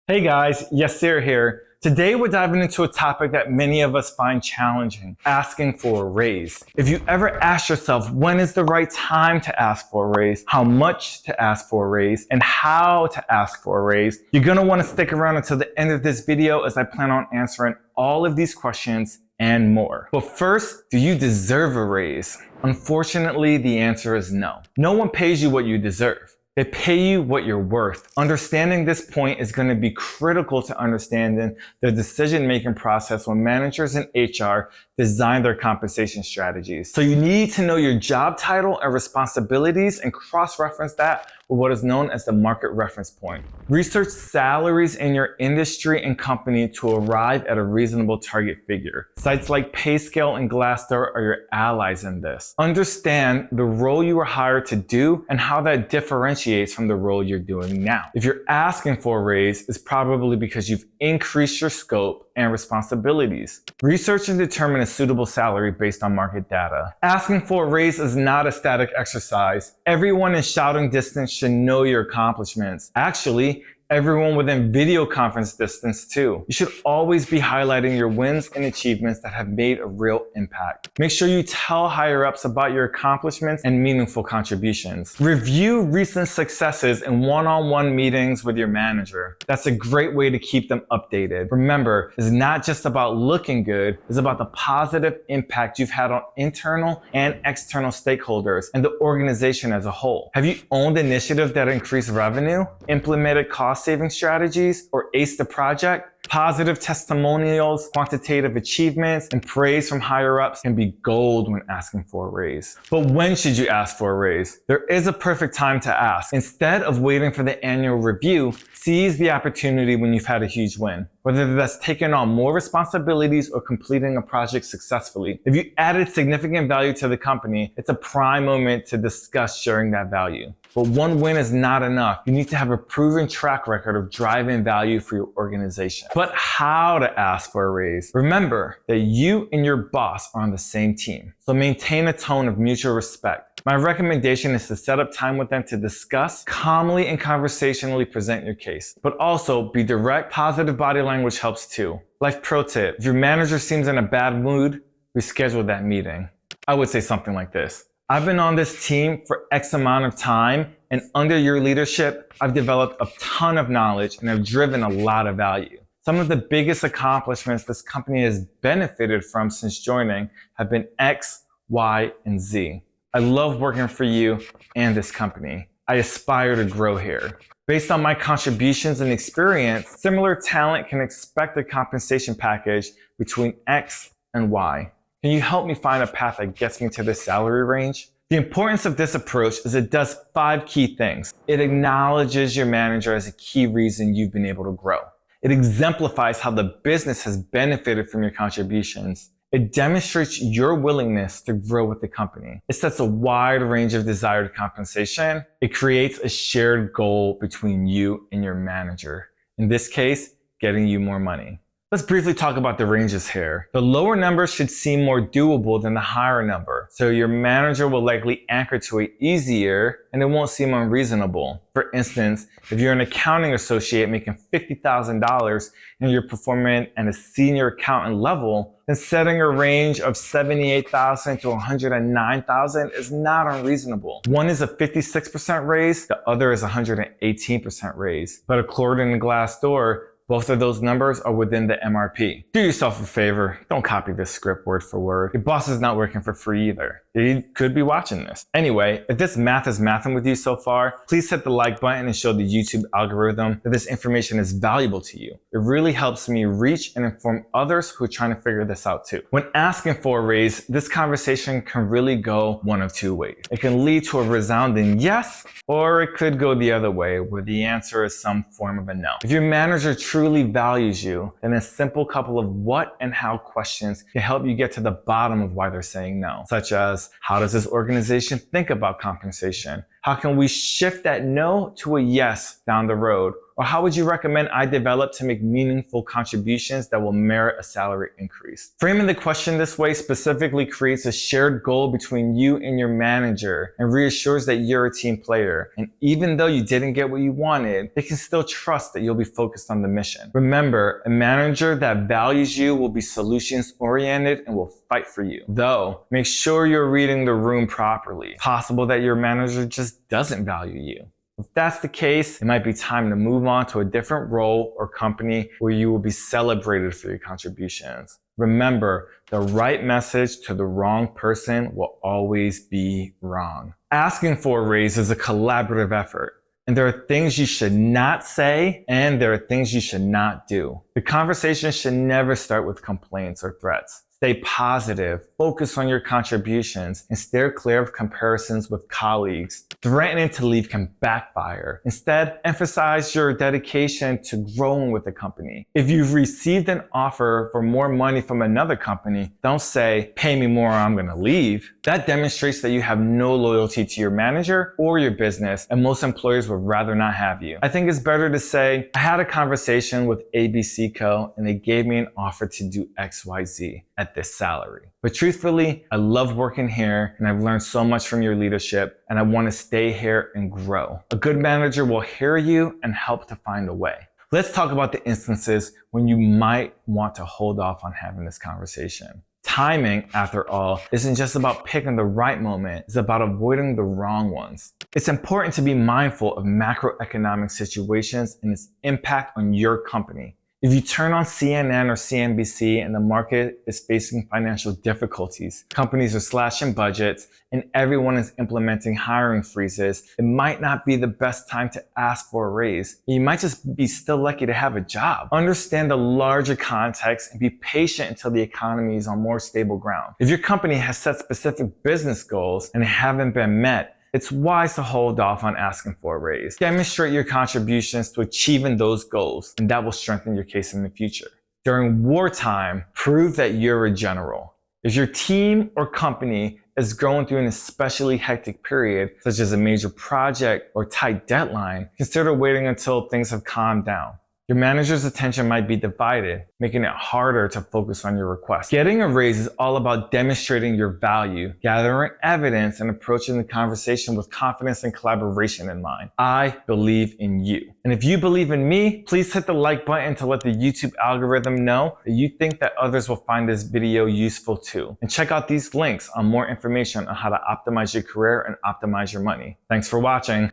Hey guys, Yasir here. Today we're diving into a topic that many of us find challenging, asking for a raise. If you ever ask yourself when is the right time to ask for a raise, how much to ask for a raise, and how to ask for a raise, you're going to want to stick around until the end of this video as I plan on answering all of these questions and more. But first, do you deserve a raise? Unfortunately, the answer is no. No one pays you what you deserve. They pay you what you're worth. Understanding this point is going to be critical to understanding the decision-making process when managers in HR design their compensation strategies. So you need to know your job title and responsibilities and cross-reference that with what is known as the market reference point. Research salaries in your industry and company to arrive at a reasonable target figure. Sites like PayScale and Glassdoor are your allies in this. Understand the role you were hired to do and how that differentiates from the role you're doing now. If you're asking for a raise, it's probably because you've increased your scope and responsibilities. Research and determine a suitable salary based on market data. Asking for a raise is not a static exercise. Everyone in shouting distance should know your accomplishments. Actually, everyone within video conference distance too. You should always be highlighting your wins and achievements that have made a real impact. Make sure you tell higher ups about your accomplishments and meaningful contributions. Review recent successes in one-on-one meetings with your manager. That's a great way to keep them updated. Remember, it's not just about looking good, it's about the positive impact you've had on internal and external stakeholders and the organization as a whole. Have you owned initiatives that increase revenue, implemented cost-saving strategies, or aced the project? Positive testimonials, quantitative achievements, and praise from higher-ups can be gold when asking for a raise. But when should you ask for a raise? There is a perfect time to ask. Instead of waiting for the annual review, seize the opportunity when you've had a huge win. Whether that's taking on more responsibilities or completing a project successfully. If you added significant value to the company, it's a prime moment to discuss sharing that value. But one win is not enough. You need to have a proven track record of driving value for your organization. But how to ask for a raise? Remember that you and your boss are on the same team. So maintain a tone of mutual respect. My recommendation is to set up time with them to discuss, calmly and conversationally present your case. But also be direct. Positive body language helps too. Life pro tip: if your manager seems in a bad mood, reschedule that meeting. I would say something like this: I've been on this team for X amount of time, and under your leadership, I've developed a ton of knowledge and have driven a lot of value. Some of the biggest accomplishments this company has benefited from since joining have been X, Y, and Z. I love working for you and this company. I aspire to grow here. Based on my contributions and experience, similar talent can expect a compensation package between X and Y. Can you help me find a path that gets me to this salary range? The importance of this approach is it does 5 key things. It acknowledges your manager as a key reason you've been able to grow. It exemplifies how the business has benefited from your contributions. It demonstrates your willingness to grow with the company. It sets a wide range of desired compensation. It creates a shared goal between you and your manager. In this case, getting you more money. Let's briefly talk about the ranges here. The lower number should seem more doable than the higher number, so your manager will likely anchor to it easier and it won't seem unreasonable. For instance, if you're an accounting associate making $50,000 and you're performing at a senior accountant level, then setting a range of $78,000 to $109,000 is not unreasonable. One is a 56% raise, the other is a 118% raise. But according to Glassdoor, both of those numbers are within the MRP. Do yourself a favor, don't copy this script word for word. Your boss is not working for free either. He could be watching this. Anyway, if this math is mathing with you so far, please hit the like button and show the YouTube algorithm that this information is valuable to you. It really helps me reach and inform others who are trying to figure this out too. When asking for a raise, this conversation can really go one of 2 ways. It can lead to a resounding yes, or it could go the other way where the answer is some form of a no. If your manager truly values you, then a simple couple of what and how questions can help you get to the bottom of why they're saying no, such as, how does this organization think about compensation? How can we shift that no to a yes down the road? Or how would you recommend I develop to make meaningful contributions that will merit a salary increase? Framing the question this way specifically creates a shared goal between you and your manager and reassures that you're a team player. And even though you didn't get what you wanted, they can still trust that you'll be focused on the mission. Remember, a manager that values you will be solutions oriented and will fight for you. Though, make sure you're reading the room properly. It's possible that your manager just doesn't value you. If that's the case, it might be time to move on to a different role or company where you will be celebrated for your contributions. Remember, the right message to the wrong person will always be wrong. Asking for a raise is a collaborative effort. And there are things you should not say, and there are things you should not do. The conversation should never start with complaints or threats. Stay positive, focus on your contributions, and steer clear of comparisons with colleagues. Threatening to leave can backfire. Instead, emphasize your dedication to growing with the company. If you've received an offer for more money from another company, don't say, pay me more or I'm gonna leave. That demonstrates that you have no loyalty to your manager or your business, and most employers would rather not have you. I think it's better to say, I had a conversation with ABC Co. and they gave me an offer to do XYZ at this salary. But truthfully, I love working here and I've learned so much from your leadership and I want to stay here and grow. A good manager will hear you and help to find a way. Let's talk about the instances when you might want to hold off on having this conversation. Timing, after all, isn't just about picking the right moment, it's about avoiding the wrong ones. It's important to be mindful of macroeconomic situations and its impact on your company. If you turn on CNN or CNBC and the market is facing financial difficulties, companies are slashing budgets, and everyone is implementing hiring freezes, it might not be the best time to ask for a raise. You might just be still lucky to have a job. Understand the larger context and be patient until the economy is on more stable ground. If your company has set specific business goals and haven't been met, it's wise to hold off on asking for a raise. Demonstrate your contributions to achieving those goals, and that will strengthen your case in the future. During wartime, prove that you're a general. If your team or company is going through an especially hectic period, such as a major project or tight deadline, consider waiting until things have calmed down. Your manager's attention might be divided, making it harder to focus on your request. Getting a raise is all about demonstrating your value, gathering evidence, and approaching the conversation with confidence and collaboration in mind. I believe in you. And if you believe in me, please hit the like button to let the YouTube algorithm know that you think that others will find this video useful too. And check out these links on more information on how to optimize your career and optimize your money. Thanks for watching.